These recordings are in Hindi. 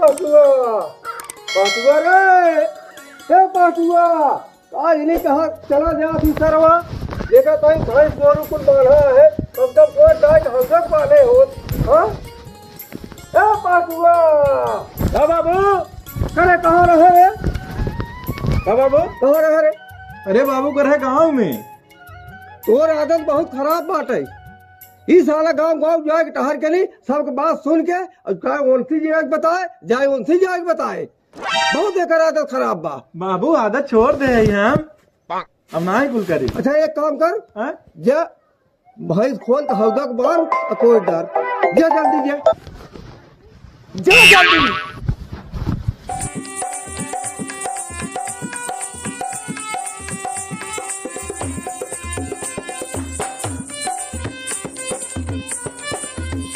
पाटुआ पाटुआ रे हे पाटुआ आज नहीं कहाँ चला जा थी सरवा देखा तो भैंस गोरू कुल बांधा है कम कम कोई गाय हंसक पाले हो हाँ हे पाटुआ हाँ बाबू अरे कहाँ रहे रे हाँ बाबू कहाँ रहे रे अरे बाबू कर है गाँव में। तोर आदत बहुत खराब बात है इस साला गाँव गाँव जाए टहर के नहीं सबके बात सुन के उनसी जगह बताए जाए उनसी जगह बताए बहुत बेकार आदत खराब बा। बाबू आदत छोड़ दे हम अब ना ही कुल करी। अच्छा एक काम कर हाँ? जा भैंस खोल तो हौदा के बांध और कोई डर जा जल्दी जा जल्दी।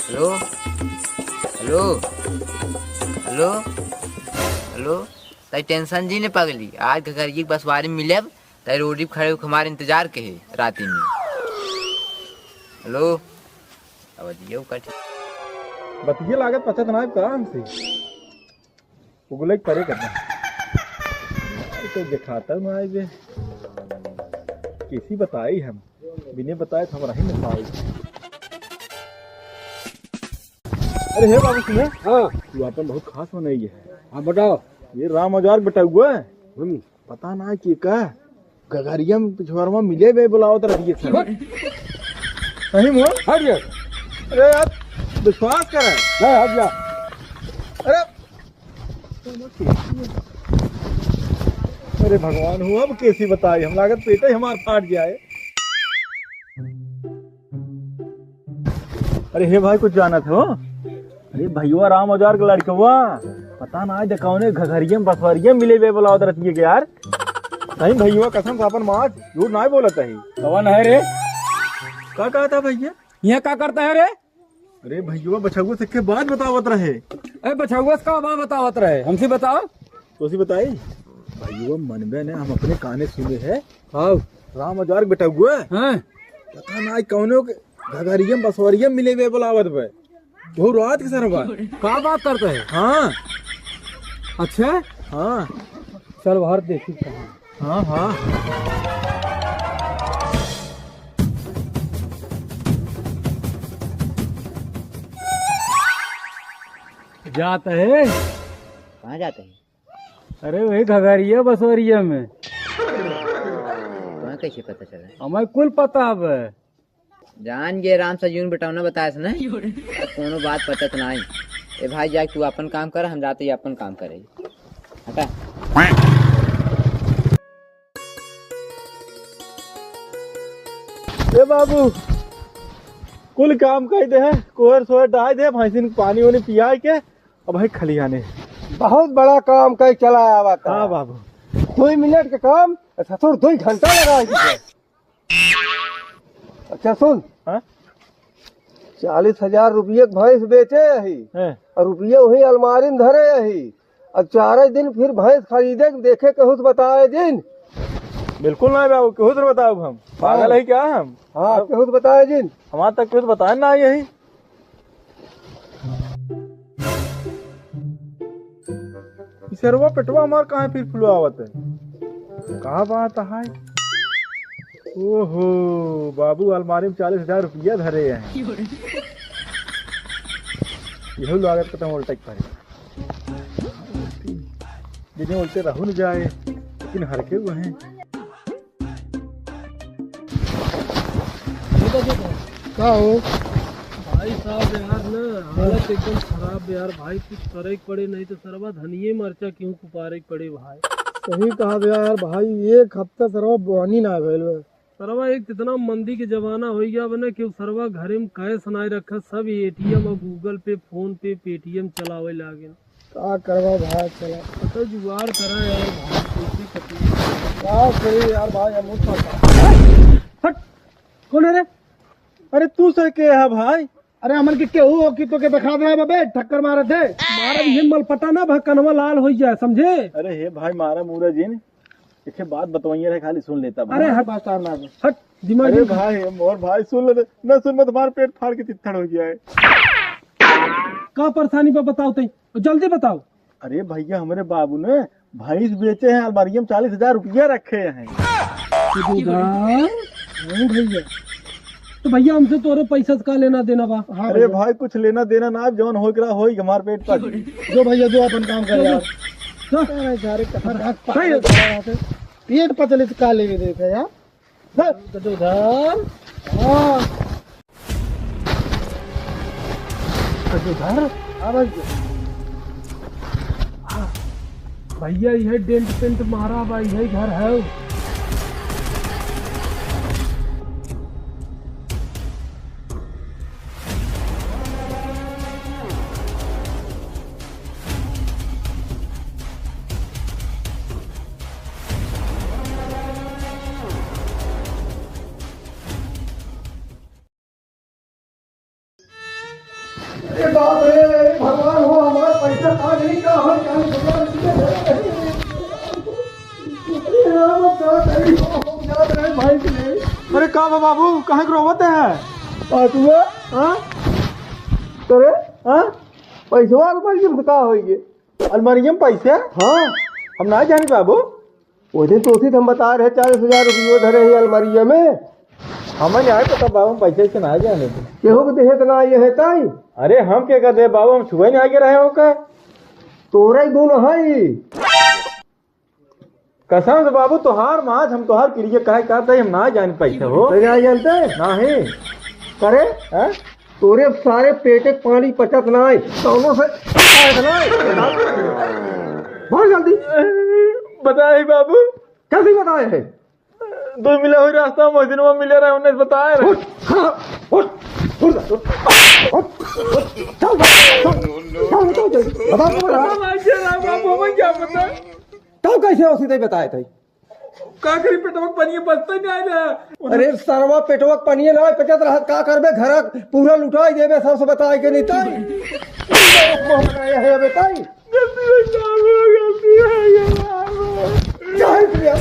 हेलो हेलो हेलो हेलो ताई टेंशन जी ने पगली आज घर की बसवारी मिले ताई रोडी खड़े होकर हमारे इंतजार के है रात में। हेलो अब दियो कट बतिये लागत पता ना काम से उगले परे करना तो दिखाता ना आए बे किसी बताई हम बिना बताए तो हम रही ना पाए। अरे हे बाबू सुने हाँ तू अपन बहुत खास हो नहीं है। हाँ बताओ ये राम औजार बेटा हुआ है पता ना कि का गगरिया में पिछवारमा मिले बे बुलाओ तो रहिए सर नहीं मोहन हट जा अरे यार विश्वास कर हट जा अरे अरे भगवान हुआ अब कैसी बताई हम लागत पेटे हमार फाट जाए। अरे हे भाई कुछ जाना था अरे भैया राम औजार का लड़का हुआ पता ना आज कौने घघरिया में बसवरिया मिले बे बुलाओ तो रतिये के यार नहीं भैया कसम से अपन माँ झूठ ना बोलता है। कौन है रे क्या कहा था भैया यहाँ क्या करता है रे अरे भैया बछुआ से के बाद बतावत रहे अरे बछुआ का बात बतावत रहे हमसे बताओ तो उसी बताई भैया मनबे ने हम अपने काने सुने हैं हाँ राम औजार बेटा हुआ हाँ पता ना कौनो घघरिया में बसवरिया में मिले बे बुलावत बे वो रात के सर क्या बात करते है हाँ अच्छा हाँ चल बाहर देखी हाँ हाँ जाता है कहाँ जाते हैं? अरे वही घगरिया बसवरिया में तुम्हें कैसे पता चला? हमें कुल पता अब जान गे राम सजून बेटावना बताया ना कोनो बात पता तो नहीं। ए भाई जा तू अपन काम कर हम जाते ही अपन काम करे हटा। ए बाबू कुल काम कह दे कोहर सोहर डाल दे भैंसिन पानी वानी पिया के अब भाई खलियाने बहुत बड़ा काम कहीं चला आवा था। हाँ बाबू 2 मिनट का काम ससुर 2 घंटा लगा। अच्छा सुन हाँ 40,000 रुपये भैंस बेचे यही हैं? और रुपये वही अलमारी में धरे यही और 4 दिन फिर भैंस खरीदे देखे कहूँ बताए दिन। बिल्कुल नहीं बाबू कुछ बताओ हम पागल है क्या हम हाँ कहूँ बताए दिन हमारे तक कुछ बताए ना यही सरवा पेटवा हमार कहाँ फिर फुलवावत है कहाँ बात है। ओहो बाबू अलमारी में 40,000 रुपया धरे हैं यही लागत खत्म उल्टा पर जिन्हें उल्टे रहू न जाए लेकिन हरके हुए हैं। क्या हो भाई साहब यार ना हालत एकदम खराब यार भाई कुछ करे पड़े नहीं तो सरवा धनिये मरचा क्यों कुपारे पड़े भाई। सही कहा यार भाई एक हफ्ता सरवा बुआनी ना भेल सरवा एक इतना मंदी के जमाना हो गया बने कि सरवा घरे में कैश नहीं रखा सब एटीएम और गूगल पे फोन पे पेटीएम चलावे लागे। क्या करवा भाई चला तो जुगाड़ करा यार भाई कैसी तकलीफ। क्या सही यार भाई हट कौन है रे अरे तू सर के है भाई अरे अमन के केहू हो कि तो के दिखा दे बबे ठक्कर मारे थे मारा भी हिम्मल पटा ना भक्कनवा लाल हो जाए समझे। अरे हे भाई मारा मूरा जिन इसे बात बतवाइए रहे खाली सुन लेता अरे हट बात ना हट दिमाग अरे भाई मोर भाई सुन ले न सुन मत तुम्हारा पेट फाड़ के तित्थड़ हो गया है। का परेशानी पर बताओ तई जल्दी बताओ। अरे भैया हमारे बाबू ने भैंस बेचे हैं, अलमारी में 40,000 रुपया रखे हैं। हाँ भैया, तो भैया हमसे तोरे पैसा का लेना देना बा? हाँ अरे भाई कुछ लेना देना ना, जौन हो करा हो हमारे पेट पर। जो भैया जो अपन काम करे यार, पेट पतले से का लेके देखे यार। भैया यह डेंट पेंट मारा बा, यही घर है। अरे बाप रे, भगवान हो हमारा पैसा खा नहीं का हम 40,000 भाई के लिए। अरे का बाबू कहाँ रोवत है? पाटुआ हाँ तोरे हाँ पैसा अलमारी में का होइए? अलमारी में पैसे? हाँ हम ना जानी बाबू। वो दिन तो हम बता रहे 40,000 रुपये धरे हैं अलमारी में। हमें यहाँ पता बाबू पैसे से ना जाने थे। केहो के देहे तना ये है ताई। अरे हम क्या कहते बाबू, हम सुबह नहीं आगे रहे हो का? तोरा ही गुण है। कसम से बाबू तोहार माज हम तोहार क्रिया कहे करते हम ना जान पैसे हो। नहीं जानते नहीं करे हैं? तोरे सारे पेटे पानी पचत नहीं दोनों से बहुत जल्दी बताए बाबू कैसे बताए है? दो मिला हुई रास्ता में दिन में मिले रहे उन्हें बताए रहे। क्या पता तब कैसे हो सीधे बताए थे? का करी पेटवा पनिया बचता नहीं आया। अरे सरवा पेटवा पनिए ना पचत रहा का करबे घर पूरा लुटाई देबे सबसे बताए के नहीं ताई। है बताई गलती है